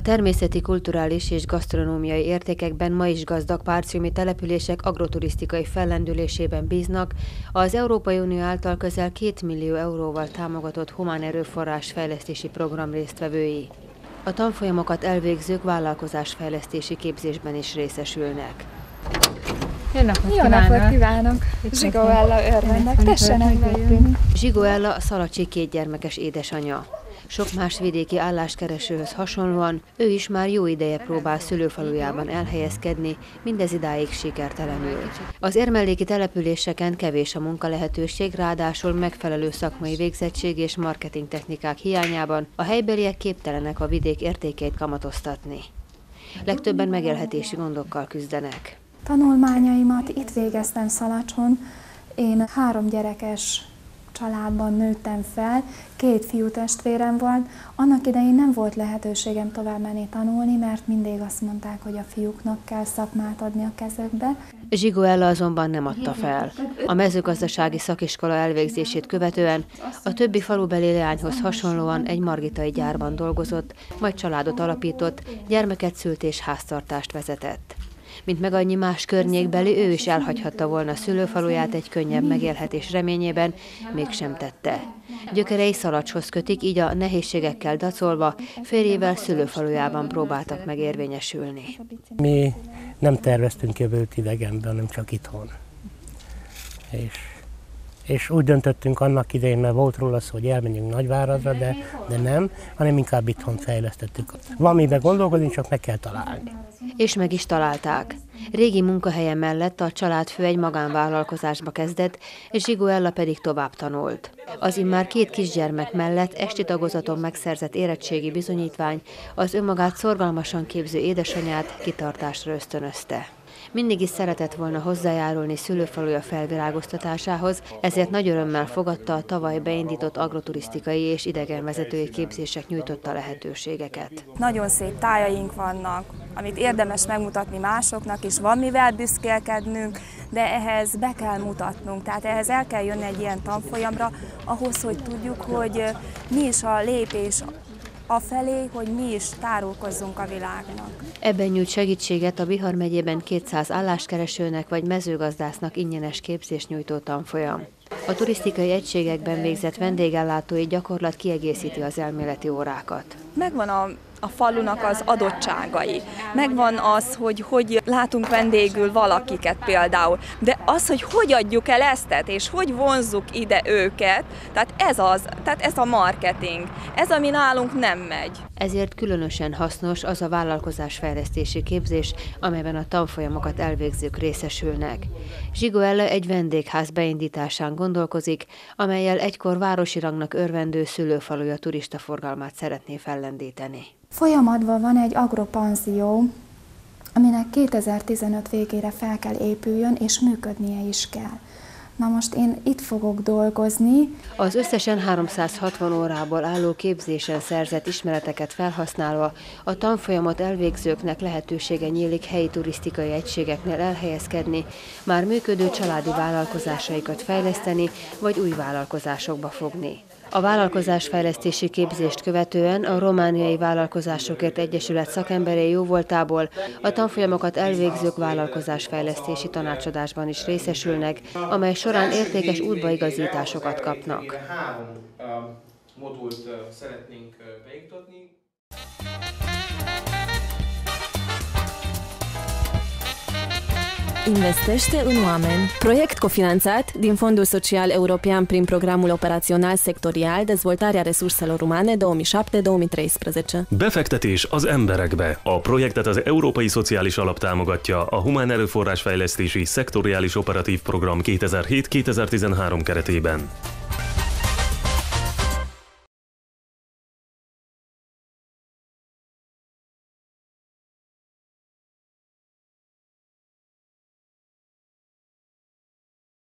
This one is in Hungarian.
természeti, kulturális és gasztronómiai értékekben ma is gazdag partiumi települések agroturisztikai fellendülésében bíznak az Európai Unió által közel 2 millió euróval támogatott humán erőforrás fejlesztési program résztvevői. A tanfolyamokat elvégzők vállalkozásfejlesztési képzésben is részesülnek. Jó napot kívánok! Zsigó Ella örvendek, tessenek bejönni! Zsigó Ella Szalacsi 2 gyermekes édesanyja. Sok más vidéki álláskeresőhöz hasonlóan ő is már jó ideje próbál szülőfalujában elhelyezkedni, mindez idáig sikertelenül. Az érmelléki településeken kevés a munkalehetőség, ráadásul megfelelő szakmai végzettség és marketing technikák hiányában a helybeliek képtelenek a vidék értékeit kamatoztatni. Legtöbben megélhetési gondokkal küzdenek. Tanulmányaimat itt végeztem Szalacson. Én 3 gyerekes családban nőttem fel, 2 fiútestvérem volt. Annak idején nem volt lehetőségem tovább menni tanulni, mert mindig azt mondták, hogy a fiúknak kell szakmát adni a kezükbe. Zsigó Ella azonban nem adta fel. A mezőgazdasági szakiskola elvégzését követően a többi falubeli leányhoz hasonlóan egy margitai gyárban dolgozott, majd családot alapított, gyermeket szült és háztartást vezetett. Mint meg annyi más környékbeli, ő is elhagyhatta volna szülőfaluját egy könnyebb megélhetés reményében, mégsem tette. Gyökerei Szalacshoz kötik, így a nehézségekkel dacolva férjével szülőfalujában próbáltak megérvényesülni. Mi nem terveztünk jövőt idegenben, hanem csak itthon. És úgy döntöttünk annak idején, mert volt róla szó, hogy elmenjünk Nagyváradra, de nem, hanem inkább itthon fejlesztettük. Valamiben gondolkodni, csak meg kell találni. És meg is találták. Régi munkahelye mellett a családfő egy magánvállalkozásba kezdett, és Zsigó Ella pedig tovább tanult. Az immár 2 kisgyermek mellett esti tagozaton megszerzett érettségi bizonyítvány az önmagát szorgalmasan képző édesanyját kitartásra ösztönözte. Mindig is szeretett volna hozzájárulni szülőfaluja felvirágoztatásához, ezért nagy örömmel fogadta a tavaly beindított agroturisztikai és idegenvezetői képzések nyújtotta lehetőségeket. Nagyon szép tájaink vannak, amit érdemes megmutatni másoknak, és van mivel büszkélkednünk, de ehhez be kell mutatnunk, tehát ehhez el kell jönni egy ilyen tanfolyamra, ahhoz, hogy tudjuk, hogy mi is a lépés afelé, hogy mi is tárulkozzunk a világnak. Ebben nyújt segítséget a Bihar megyében 200 álláskeresőnek vagy mezőgazdásznak ingyenes képzést nyújtó tanfolyam. A turisztikai egységekben végzett vendégállátói gyakorlat kiegészíti az elméleti órákat. Megvan a falunak az adottságai. Megvan az, hogy látunk vendégül valakiket például, de az, hogy adjuk el ezt, és hogy vonzzuk ide őket, tehát ez a marketing, ez, ami nálunk nem megy. Ezért különösen hasznos az a vállalkozásfejlesztési képzés, amelyben a tanfolyamokat elvégzők részesülnek. Zsigó Ella egy vendégház beindításán gondolkozik, amellyel egykor városi rangnak örvendő szülőfaluja turistaforgalmát szeretné fellendíteni. Folyamatban van egy agropanzió, aminek 2015 végére fel kell épüljön, és működnie is kell. Na most én itt fogok dolgozni. Az összesen 360 órából álló képzésen szerzett ismereteket felhasználva a tanfolyamot elvégzőknek lehetősége nyílik helyi turisztikai egységeknél elhelyezkedni, már működő családi vállalkozásaikat fejleszteni, vagy új vállalkozásokba fogni. A vállalkozásfejlesztési képzést követően a Romániai Vállalkozásokért Egyesület szakemberei jóvoltából a tanfolyamokat elvégzők vállalkozásfejlesztési tanácsadásban is részesülnek, amely során értékes útbaigazításokat kapnak. 3 modult szeretnénk beiktatni. Investește în oameni. Proiect cofinanțat din Fondul Social European prin Programul Operațional Sectorial Dezvoltarea Resurselor Umane 2007-2013. Befektetés az emberekbe. A projektet az Európai Szociális Alap támogatja a Humán Erőforrás Fejlesztési Szektoriális Operatív Program 2007-2013 keretében.